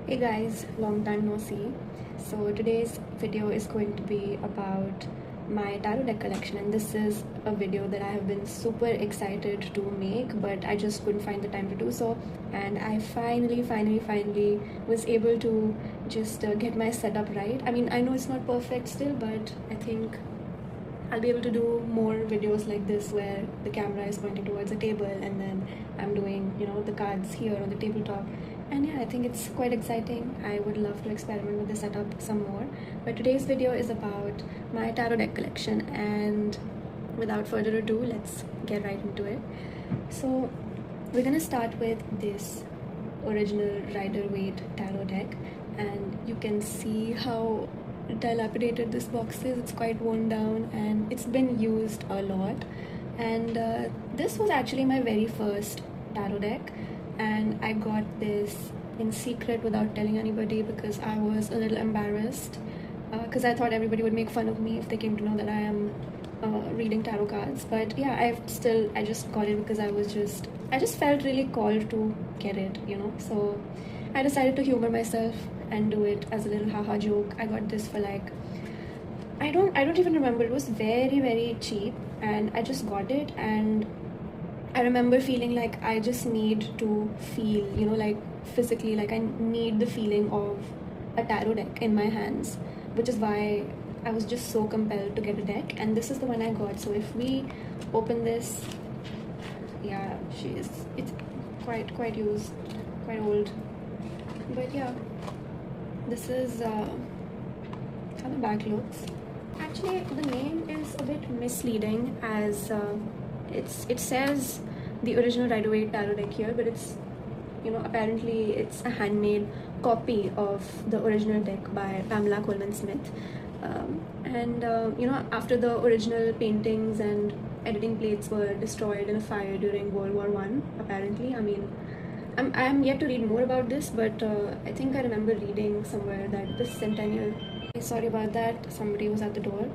Hey guys, long time no see. So today's video is going to be about my tarot deck collection, and this is a video that I have been super excited to make, but I just couldn't find the time to do so. And I finally was able to just get my setup right. I mean, I know it's not perfect still, but I think I'll be able to do more videos like this where the camera is pointing towards a table and then I'm doing, the cards here on the tabletop. And yeah, I think it's quite exciting. I would love to experiment with the setup some more. But today's video is about my tarot deck collection, and without further ado, let's get right into it. So we're gonna start with this original Rider-Waite tarot deck, and you can see how dilapidated this box is. It's quite worn down and it's been used a lot. And this was actually my very first tarot deck, and I got this in secret without telling anybody because I was a little embarrassed, because I thought everybody would make fun of me if they came to know that I am reading tarot cards. But yeah, I just got it because I just felt really called to get it, so I decided to humor myself and do it as a little haha joke. I got this for like, I don't even remember, it was very cheap, and I just got it. And I remember feeling like I just need to feel, like physically, like I need the feeling of a tarot deck in my hands, which is why I was just so compelled to get a deck. And this is the one I got. So if we open this, yeah, it's quite used, quite old, but yeah, this is how the back looks. Actually, the name is a bit misleading, as it says the original Rider-Waite tarot deck here, but it's, apparently it's a handmade copy of the original deck by Pamela Coleman Smith. After the original paintings and editing plates were destroyed in a fire during World War I, apparently. I mean, I'm yet to read more about this, but I think I remember reading somewhere that the Centennial... Sorry about that, somebody was at the door.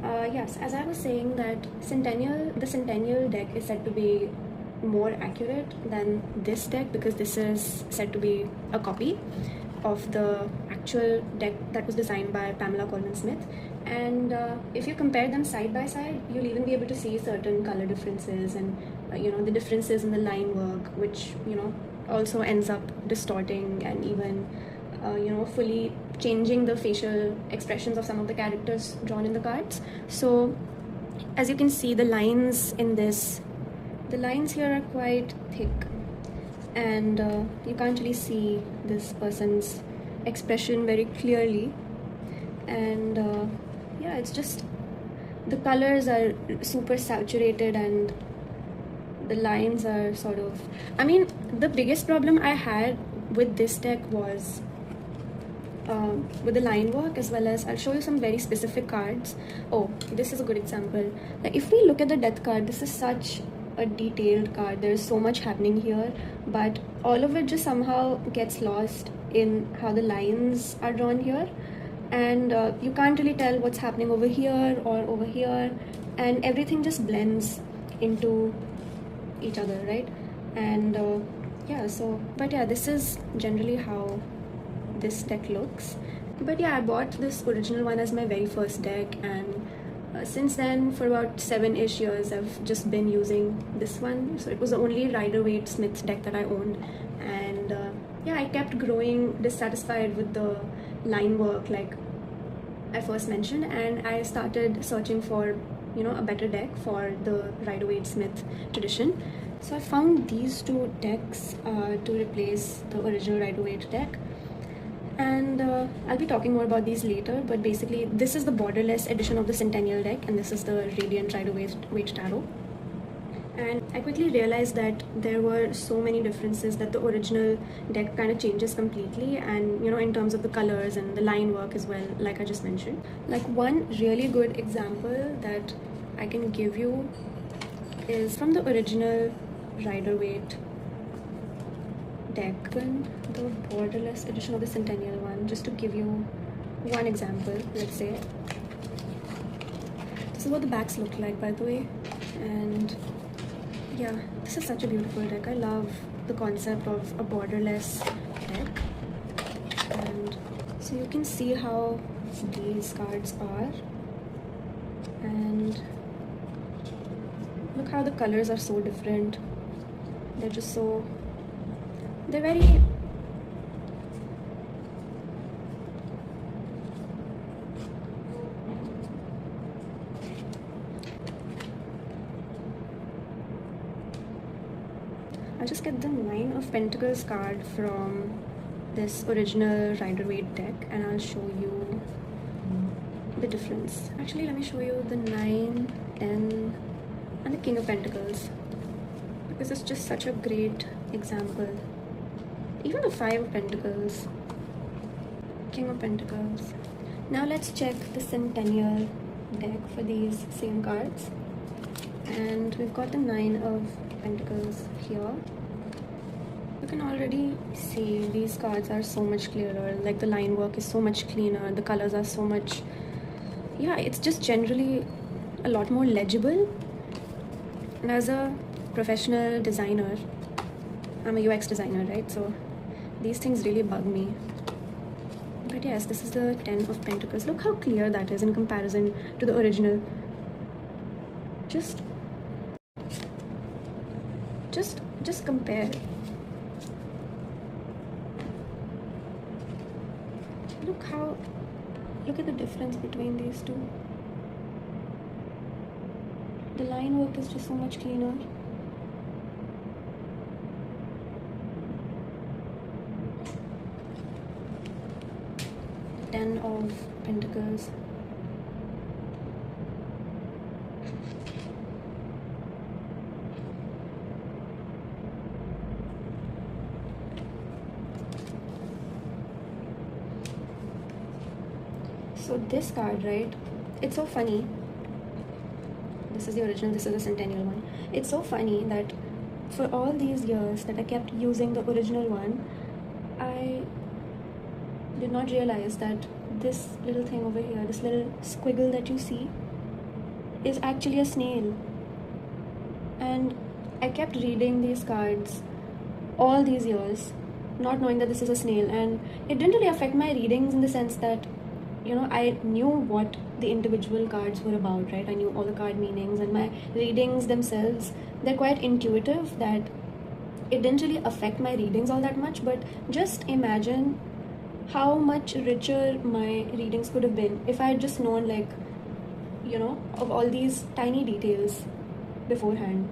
Yes, as I was saying, that the Centennial deck is said to be more accurate than this deck, because this is said to be a copy of the actual deck that was designed by Pamela Coleman Smith. And if you compare them side by side, you'll even be able to see certain color differences and the differences in the line work, which also ends up distorting and even fully changing the facial expressions of some of the characters drawn in the cards. So as you can see, the lines here are quite thick, and you can't really see this person's expression very clearly. And yeah, it's just, the colors are super saturated and the lines are sort of, I mean, the biggest problem I had with this deck was with the line work, as well as I'll show you some very specific cards. Oh, this is a good example. Like, if we look at the death card, this is such a detailed card. There's so much happening here, but all of it just somehow gets lost in how the lines are drawn here, and you can't really tell what's happening over here or over here, and everything just blends into each other, right? And yeah, so, but yeah, this is generally how this deck looks. But yeah, I bought this original one as my very first deck, and since then, for about 7-ish years, I've just been using this one. So it was the only Rider-Waite Smith deck that I owned, and yeah, I kept growing dissatisfied with the line work, like I first mentioned, and I started searching for a better deck for the Rider-Waite Smith tradition. So I found these two decks to replace the original Rider-Waite deck, and I'll be talking more about these later. But basically, this is the borderless edition of the Centennial deck, and this is the Radiant Rider-Waite tarot. And I quickly realized that there were so many differences, that the original deck kind of changes completely, and in terms of the colors and the line work as well, like I just mentioned. Like, one really good example that I can give you is from the original Rider-Waite deck, the borderless edition of the Centennial one, just to give you one example. Let's say this is what the backs look like, by the way. And yeah, this is such a beautiful deck. I love the concept of a borderless deck. So you can see how these cards are, and look how the colors are so different. They're just so, they're very, I'll just get the Nine of Pentacles card from this original Rider-Waite deck, and I'll show you the difference. Actually, let me show you the 9, 10, and the King of Pentacles, because it's just such a great example. Even the 5 of Pentacles, King of Pentacles. Now let's check the Centennial deck for these same cards. And we've got the 9 of Pentacles here. You can already see these cards are so much clearer. Like the line work is so much cleaner. The colors are so much, yeah, it's just generally a lot more legible. And as a professional designer, I'm a UX designer, right? So these things really bug me. But yes, this is the 10 of Pentacles. Look how clear that is in comparison to the original. Just compare. Look at the difference between these two. The line work is just so much cleaner. Ten of Pentacles. So this card, right, it's so funny. This is the original, this is the Centennial one. It's so funny that for all these years that I kept using the original one, I did not realize that this little thing over here, this little squiggle that you see, is actually a snail. And I kept reading these cards all these years, not knowing that this is a snail, and it didn't really affect my readings in the sense that, you know, I knew what the individual cards were about, right? I knew all the card meanings, and my readings themselves, they're quite intuitive, that it didn't really affect my readings all that much. But just imagine how much richer my readings could have been if I had just known, like, you know, of all these tiny details beforehand.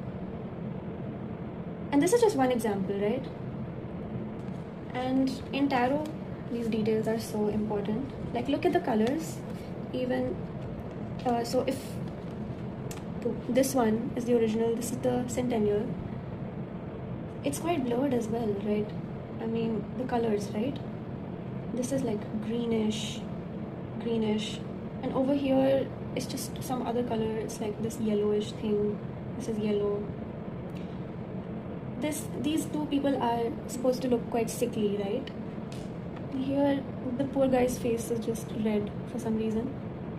And this is just one example, right? And in tarot, these details are so important. Like, look at the colors. Even so, if this one is the original, this is the Centennial, it's quite blurred as well, right? I mean, the colors, right? This is like greenish, and over here it's just some other color. It's like this yellowish thing. This is yellow. These two people are supposed to look quite sickly, right? Here, the poor guy's face is just red for some reason,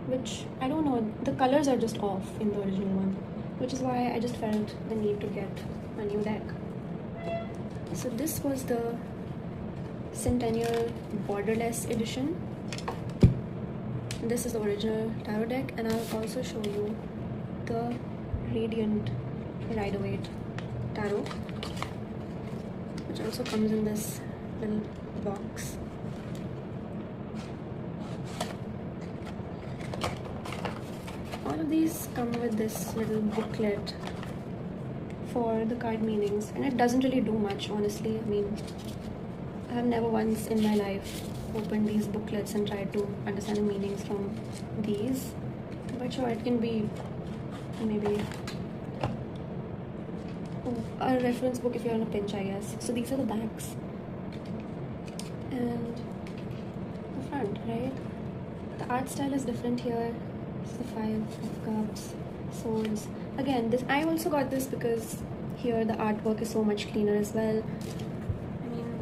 which I don't know. The colors are just off in the original one, which is why I just felt the need to get a new deck. So this was the Centennial borderless edition. This is the original tarot deck, and I'll also show you the Radiant Rider-Waite tarot, which also comes in this little box. All of these come with this little booklet for the card meanings, and it doesn't really do much, honestly. I mean, I have never once in my life opened these booklets and tried to understand the meanings from these, but sure, it can be maybe a reference book if you're on a pinch, I guess. So these are the backs and the front, right? The art style is different here. It's the 5 of Cups, Swords. Again, this I also got this because here the artwork is so much cleaner as well. I mean,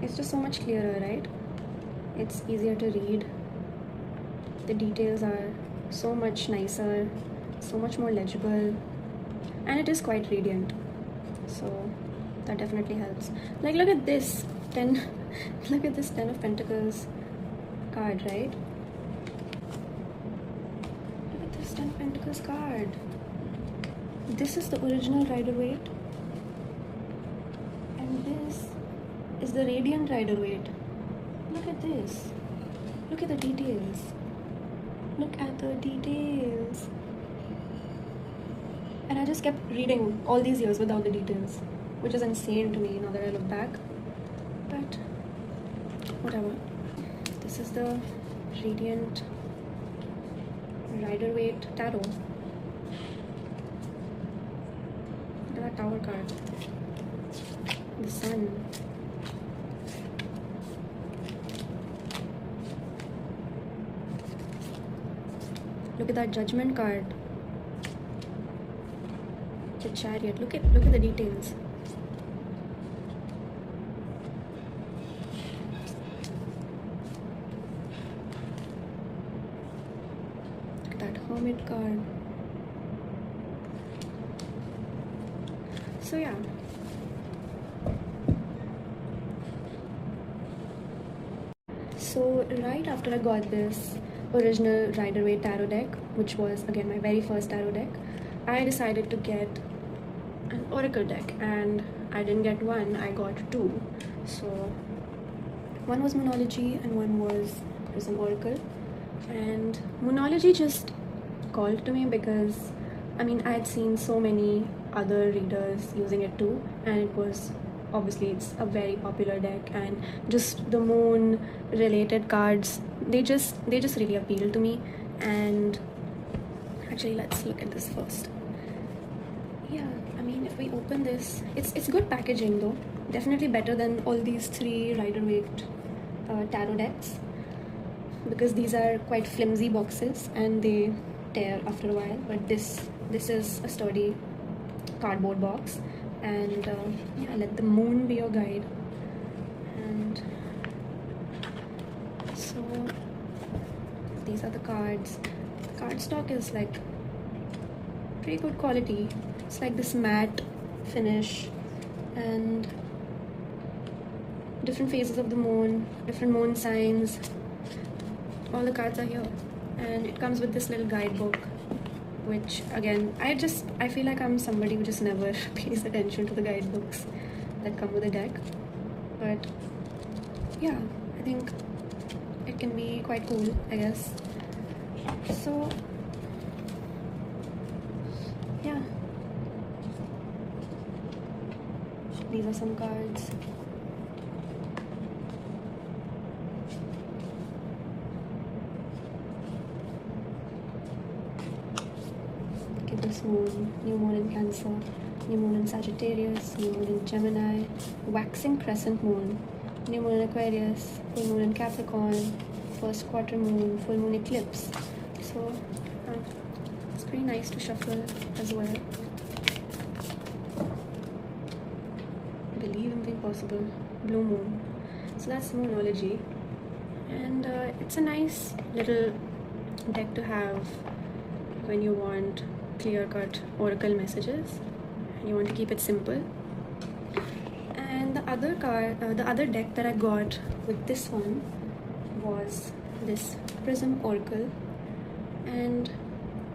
it's just so much clearer, right? It's easier to read. The details are so much nicer, so much more legible, and it is quite radiant. So That definitely helps. Like, look at this 10 look at this 10 of Pentacles card, right? Look at this 10 of Pentacles card. This is the original Rider-Waite, and this is the Radiant Rider-Waite. Look at this. Look at the details. Look at the details. And I just kept reading all these years without the details, which is insane to me now that I look back. But whatever. This is the Radiant Rider-Waite Tarot. Look at that Tower card. The Sun. Look at that Judgment card. The Chariot. Look at the details. Look at that Hermit card. So yeah. So right after I got this original Rider-Waite tarot deck, which was again my very first tarot deck, I decided to get an oracle deck, and I didn't get one, I got two. So one was Moonology and one was Prism Oracle. And Moonology just called to me because I mean I had seen so many other readers using it too, and it was obviously it's a very popular deck, and just the moon related cards, they just really appeal to me. And actually let's look at this first. Yeah, I mean if we open this, it's good packaging though, definitely better than all these three Rider-Waite tarot decks, because these are quite flimsy boxes and they tear after a while. But this is a sturdy cardboard box. And yeah, let the moon be your guide. And so these are the cards. The cardstock is like pretty good quality. It's like this matte finish, and different phases of the moon, different moon signs, all the cards are here. And it comes with this little guidebook, which again, I feel like I'm somebody who just never pays attention to the guidebooks that come with a deck. But yeah, I think it can be quite cool, I guess. So yeah, these are some cards. This moon, new moon in Cancer, new moon in Sagittarius, new moon in Gemini, waxing crescent moon, new moon in Aquarius, full moon in Capricorn, first quarter moon, full moon eclipse. So it's pretty nice to shuffle as well. Believe in the impossible, blue moon. So that's Moonology, and it's a nice little deck to have when you want clear-cut oracle messages and you want to keep it simple. And the other deck that I got with this one was this Prism Oracle, and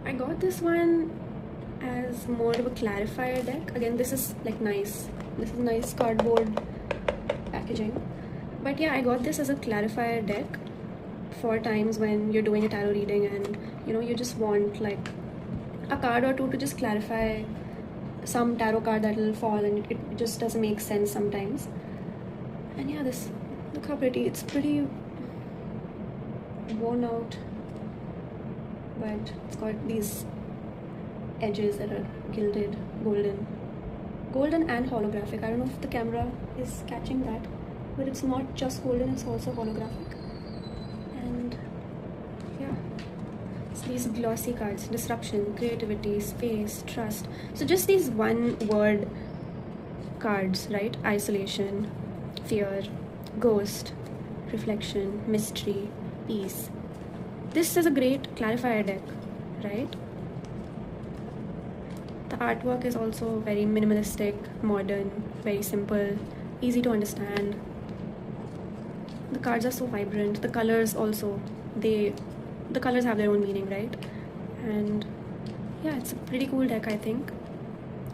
I got this one as more of a clarifier deck. Again, this is like nice cardboard packaging, but yeah, I got this as a clarifier deck for times when you're doing a tarot reading and you just want like a card or two to just clarify some tarot card that will fall, and it just doesn't make sense sometimes. And yeah, this, look how pretty. It's pretty worn out, but it's got these edges that are gilded, golden and holographic. I don't know if the camera is catching that, but it's not just golden, it's also holographic. And yeah, it's these glossy cards: disruption, creativity, space, trust. So just these one word cards, right? Isolation, fear, ghost, reflection, mystery, peace. This is a great clarifier deck, right? The artwork is also very minimalistic, modern, very simple, easy to understand. The cards are so vibrant. The colors also, the colors have their own meaning, right? And yeah, it's a pretty cool deck, I think.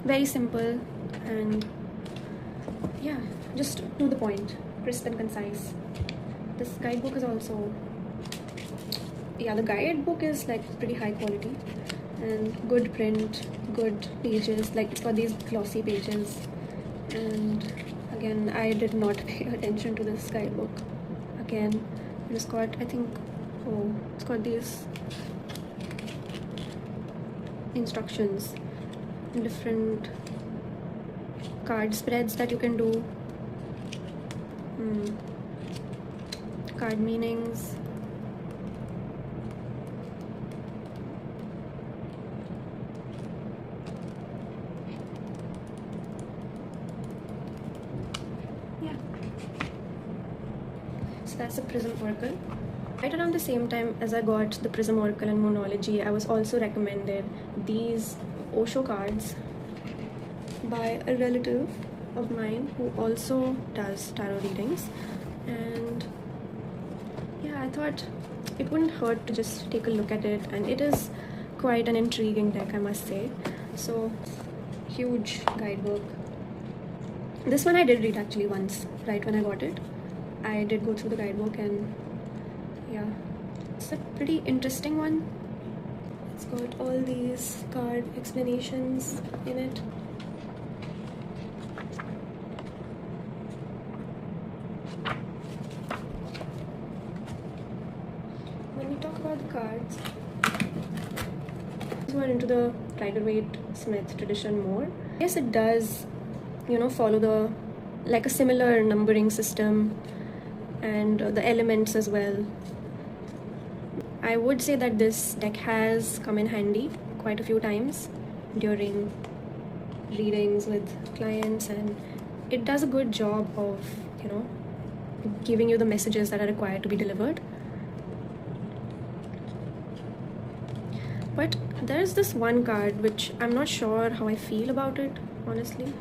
Very simple and yeah, just to the point, crisp and concise. This guidebook is also, yeah, the guidebook is like pretty high quality and good print, good pages, like it's got these glossy pages. And again, I did not pay attention to this guidebook. Again, it's got, I think, oh, it's got these instructions, different card spreads that you can do, card meanings. Yeah, so that's the Prism Oracle. Right around the same time as I got the Prism Oracle and Moonology, I was also recommended these Osho cards by a relative of mine who also does tarot readings. And yeah, I thought it wouldn't hurt to just take a look at it, and it is quite an intriguing deck, I must say. So, huge guidebook. This one I did read actually once, right when I got it. I did go through the guidebook, and yeah, it's a pretty interesting one. It's got all these card explanations in it. When we talk about the cards, we're into the Rider-Waite Smith tradition more. Yes, it does, you know, follow the like a similar numbering system and the elements as well. I would say that this deck has come in handy quite a few times during readings with clients, and it does a good job of, you know, giving you the messages that are required to be delivered. But there's this one card which I'm not sure how I feel about it, honestly.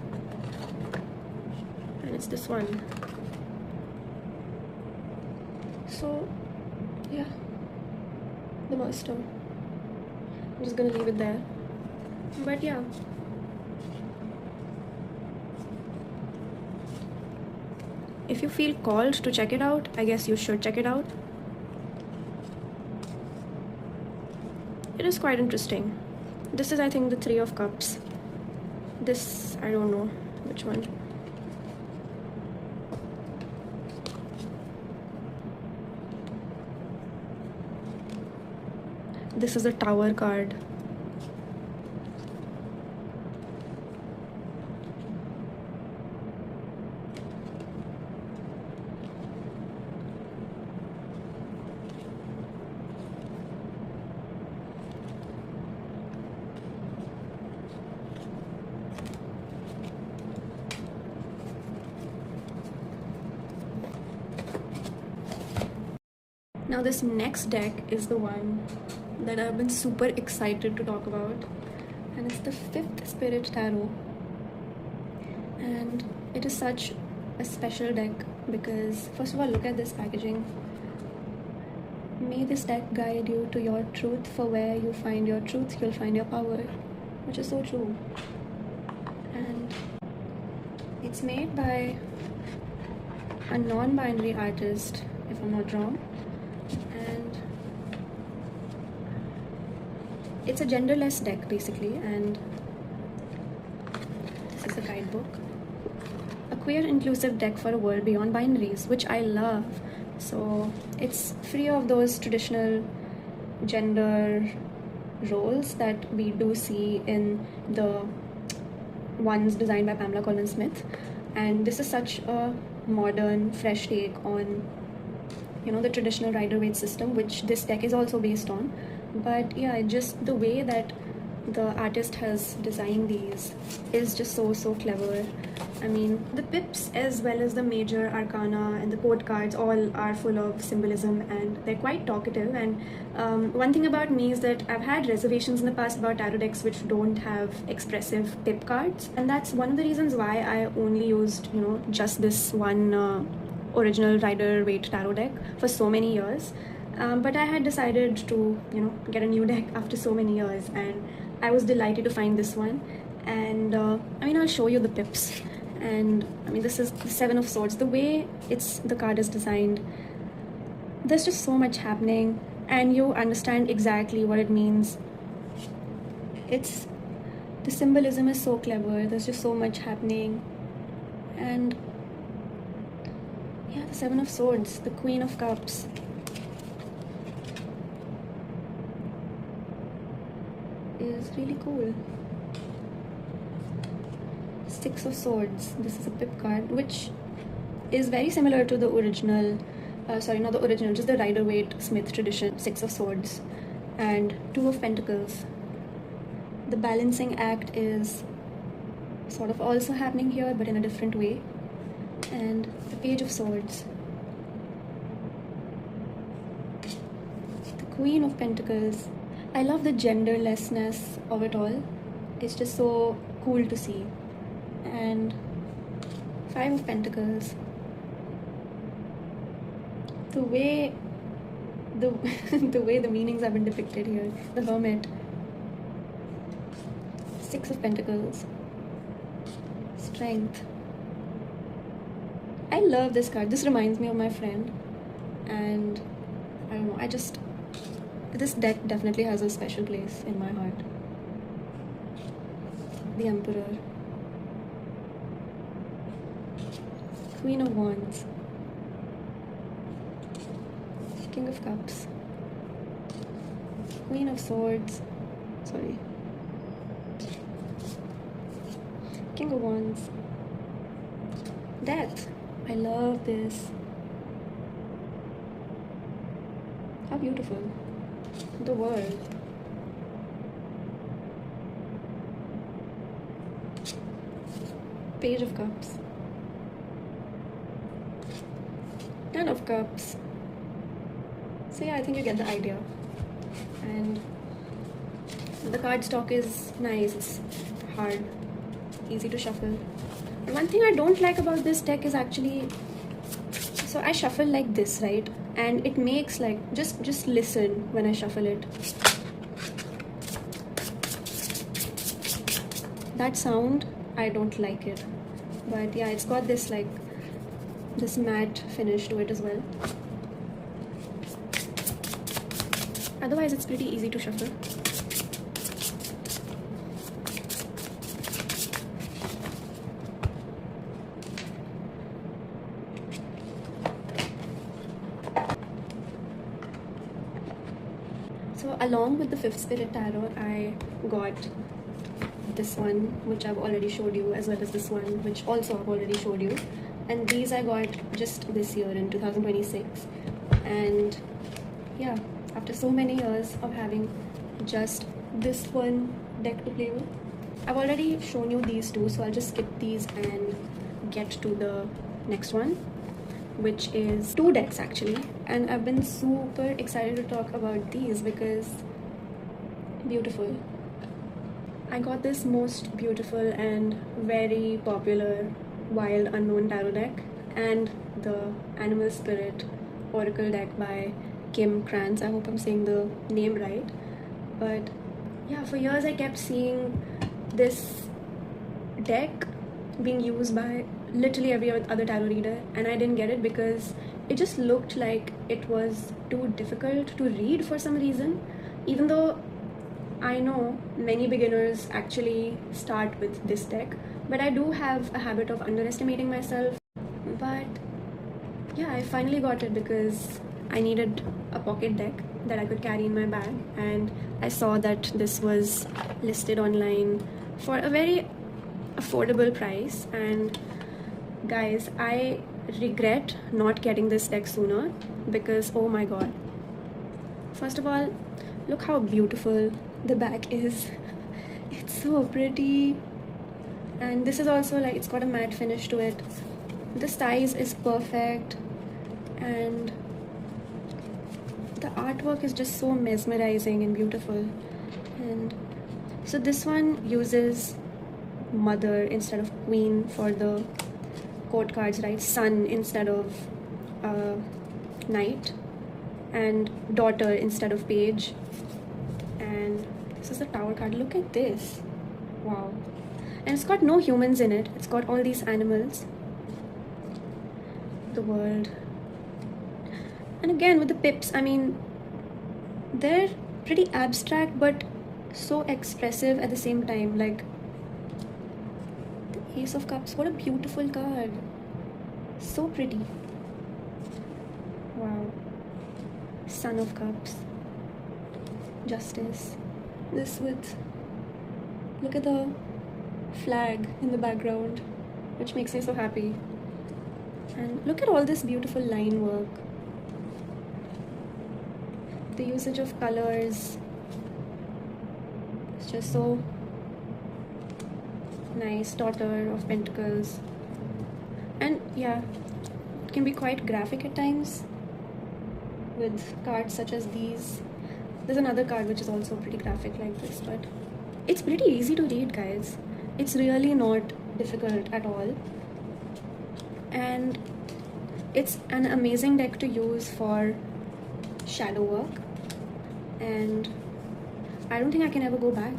And it's this one. So, yeah, the Master. I'm just gonna leave it there. But yeah. If you feel called to check it out, I guess you should check it out. It is quite interesting. This is, I think, the Three of Cups. This, I don't know which one. This is a Tower card. Now this next deck is the one that I've been super excited to talk about, and it's the Fifth Spirit Tarot. And it is such a special deck because, first of all, look at this packaging. May this deck guide you to your truth, for where you find your truth, you'll find your power, which is so true. And it's made by a non-binary artist, if I'm not wrong. And it's a genderless deck basically, and this is the guidebook. A queer inclusive deck for a world beyond binaries, which I love. So it's free of those traditional gender roles that we do see in the ones designed by Pamela Colin Smith. And this is such a modern, fresh take on, you know, the traditional Rider-Waite system, which this deck is also based on. But yeah, just the way that the artist has designed these is just so clever. I mean, the pips as well as the major arcana and the court cards all are full of symbolism, and they're quite talkative. And one thing about me is that I've had reservations in the past about tarot decks which don't have expressive pip cards, and that's one of the reasons why I only used, just this one original Rider-Waite tarot deck for so many years. But I had decided to, get a new deck after so many years, and I was delighted to find this one. And I'll show you the pips. And this is the Seven of Swords. The way the card is designed, there's just so much happening, and you understand exactly what it means. The symbolism is so clever. There's just so much happening. And yeah, the Seven of Swords, the Queen of Cups. Is really cool. Six of Swords. This is a pip card, which is very similar to the original, sorry, not the original, just the Rider-Waite Smith tradition. Six of Swords. And Two of Pentacles. The balancing act is sort of also happening here, but in a different way. And the Page of Swords. The Queen of Pentacles. I love the genderlessness of it all. It's just so cool to see. And Five of Pentacles. The way the meanings have been depicted here. The Hermit. Six of Pentacles. Strength. I love this card. This reminds me of my friend. And I don't know, this deck definitely has a special place in my heart. The Emperor. Queen of Wands. King of Cups. Queen of Swords. Sorry. King of Wands. Death. I love this. How beautiful. The World. Page of Cups. Ten of Cups. So yeah, I think you get the idea. And the card stock is nice. It's hard, easy to shuffle. One thing I don't like about this deck is actually, so I shuffle like this, right? And it makes like, just listen when I shuffle it. That sound, I don't like it. But yeah, it's got this like, this matte finish to it as well. Otherwise, it's pretty easy to shuffle. So along with the Fifth Spirit Tarot, I got this one, which I've already showed you, as well as this one, which also I've already showed you. And these I got just this year in 2026. And yeah, after so many years of having just this one deck to play with, I've already shown you these two, so I'll just skip these and get to the next one, which is two decks actually. And I've been super excited to talk about these because beautiful. I got this most beautiful and very popular Wild Unknown Tarot deck and the Animal Spirit Oracle deck by Kim Krantz. I hope I'm saying the name right. But yeah, for years I kept seeing this deck being used by literally every other tarot reader, and I didn't get it because it just looked like it was too difficult to read for some reason, even though I know many beginners actually start with this deck. But I do have a habit of underestimating myself. But yeah, I finally got it because I needed a pocket deck that I could carry in my bag, and I saw that this was listed online for a very affordable price. And guys, I regret not getting this deck sooner because oh my god, first of all, look how beautiful the back is. It's so pretty. And this is also like, it's got a matte finish to it. The size is perfect, and the artwork is just so mesmerizing and beautiful. And so this one uses mother instead of queen for the court cards, right? Sun instead of knight, and daughter instead of page. And this is the tower card. Look at this. Wow. And it's got no humans in it. It's got all these animals. The world. And again with the pips, I mean, they're pretty abstract but so expressive at the same time. Like the Ace of Cups, what a beautiful card. So pretty. Wow. Son of Cups. Justice. This with, look at the flag in the background, which makes me so happy. And look at all this beautiful line work. The usage of colors is just so nice. Daughter of Pentacles. And yeah, it can be quite graphic at times with cards such as these. There's another card which is also pretty graphic like this, but it's pretty easy to read, guys. It's really not difficult at all. And it's an amazing deck to use for shadow work. And I don't think I can ever go back.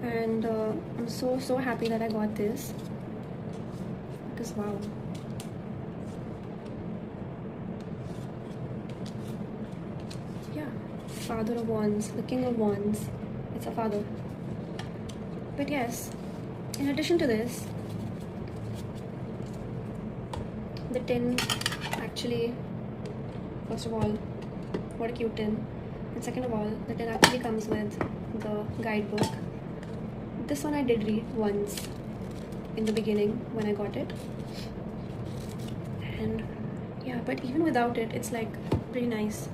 And I'm so happy that I got this. Because wow. Yeah. Father of Wands, the King of Wands. It's a father. But yes, in addition to this, the tin actually, first of all, what a cute tin. And second of all, the tin actually comes with the guidebook. This one I did read once in the beginning when I got it. And yeah, but even without it, it's like pretty nice.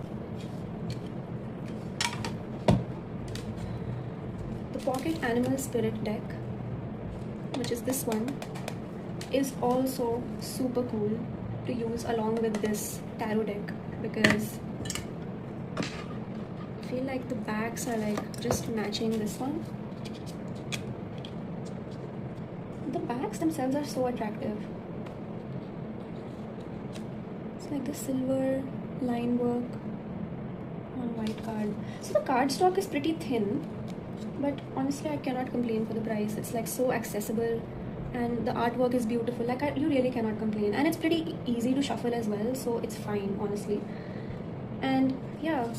The Pocket Animal Spirit deck, which is this one, is also super cool to use along with this tarot deck, because I feel like the backs are like just matching this one. The backs themselves are so attractive. It's like the silver line work on a white card. So the cardstock is pretty thin, but honestly I cannot complain for the price. It's like so accessible, and the artwork is beautiful. Like you really cannot complain, and it's pretty easy to shuffle as well, so it's fine honestly. And yeah,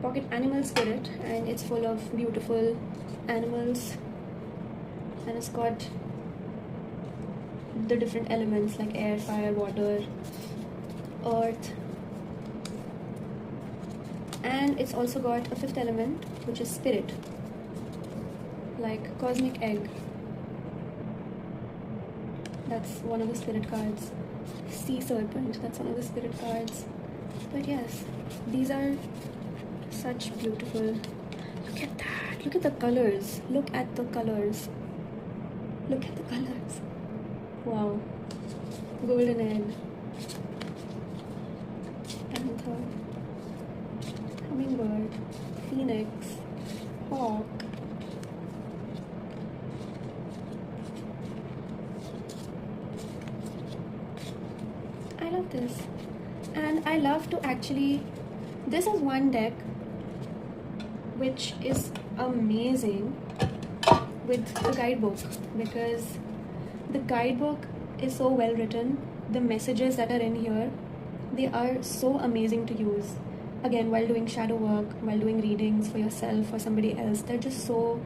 Pocket Animal Spirit, and it's full of beautiful animals, and it's got the different elements like air, fire, water, earth, and it's also got a fifth element which is spirit, like cosmic egg. That's one of the spirit cards. Sea serpent, that's one of the spirit cards. But yes, these are such beautiful. Look at that. Look at the colors. Look at the colors. Look at the colors. Wow. Golden egg. Panther. Hummingbird. Phoenix. Hawk. I love this. And I love to actually, this is one deck which is amazing with the guidebook, because the guidebook is so well written. The messages that are in here, they are so amazing to use. Again, while doing shadow work, while doing readings for yourself or somebody else, they're just so,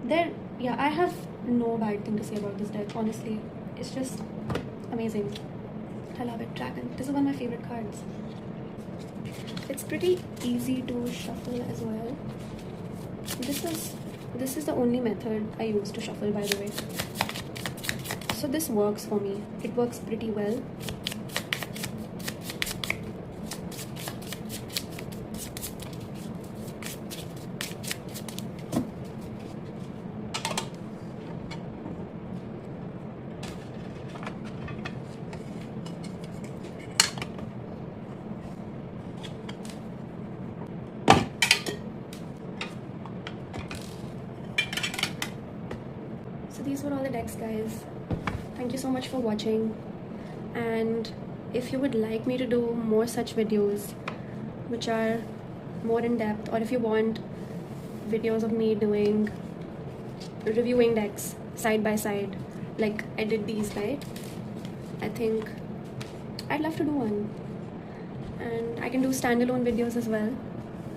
yeah, I have no bad thing to say about this deck, honestly. It's just amazing. I love it. Dragon. This is one of my favorite cards. It's pretty easy to shuffle as well. This is the only method I use to shuffle, by the way. So this works for me. It works pretty well. Thank you so much for watching, and if you would like me to do more such videos which are more in depth, or if you want videos of me doing reviewing decks side by side like I did these, right? I think I'd love to do one, and I can do standalone videos as well.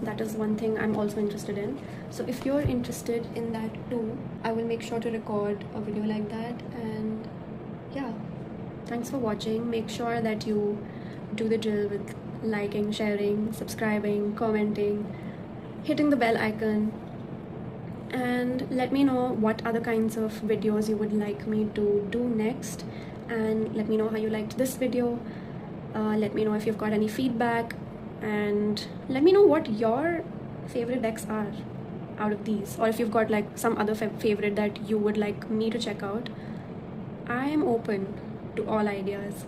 That is one thing I'm also interested in. So if you're interested in that too, I will make sure to record a video like that. And yeah, thanks for watching. Make sure that you do the drill with liking, sharing, subscribing, commenting, hitting the bell icon, and let me know what other kinds of videos you would like me to do next, and let me know how you liked this video. Let me know if you've got any feedback, and let me know what your favorite decks are out of these, or if you've got like some other favorite that you would like me to check out. I am open to all ideas,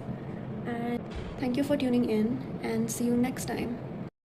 and thank you for tuning in, and see you next time.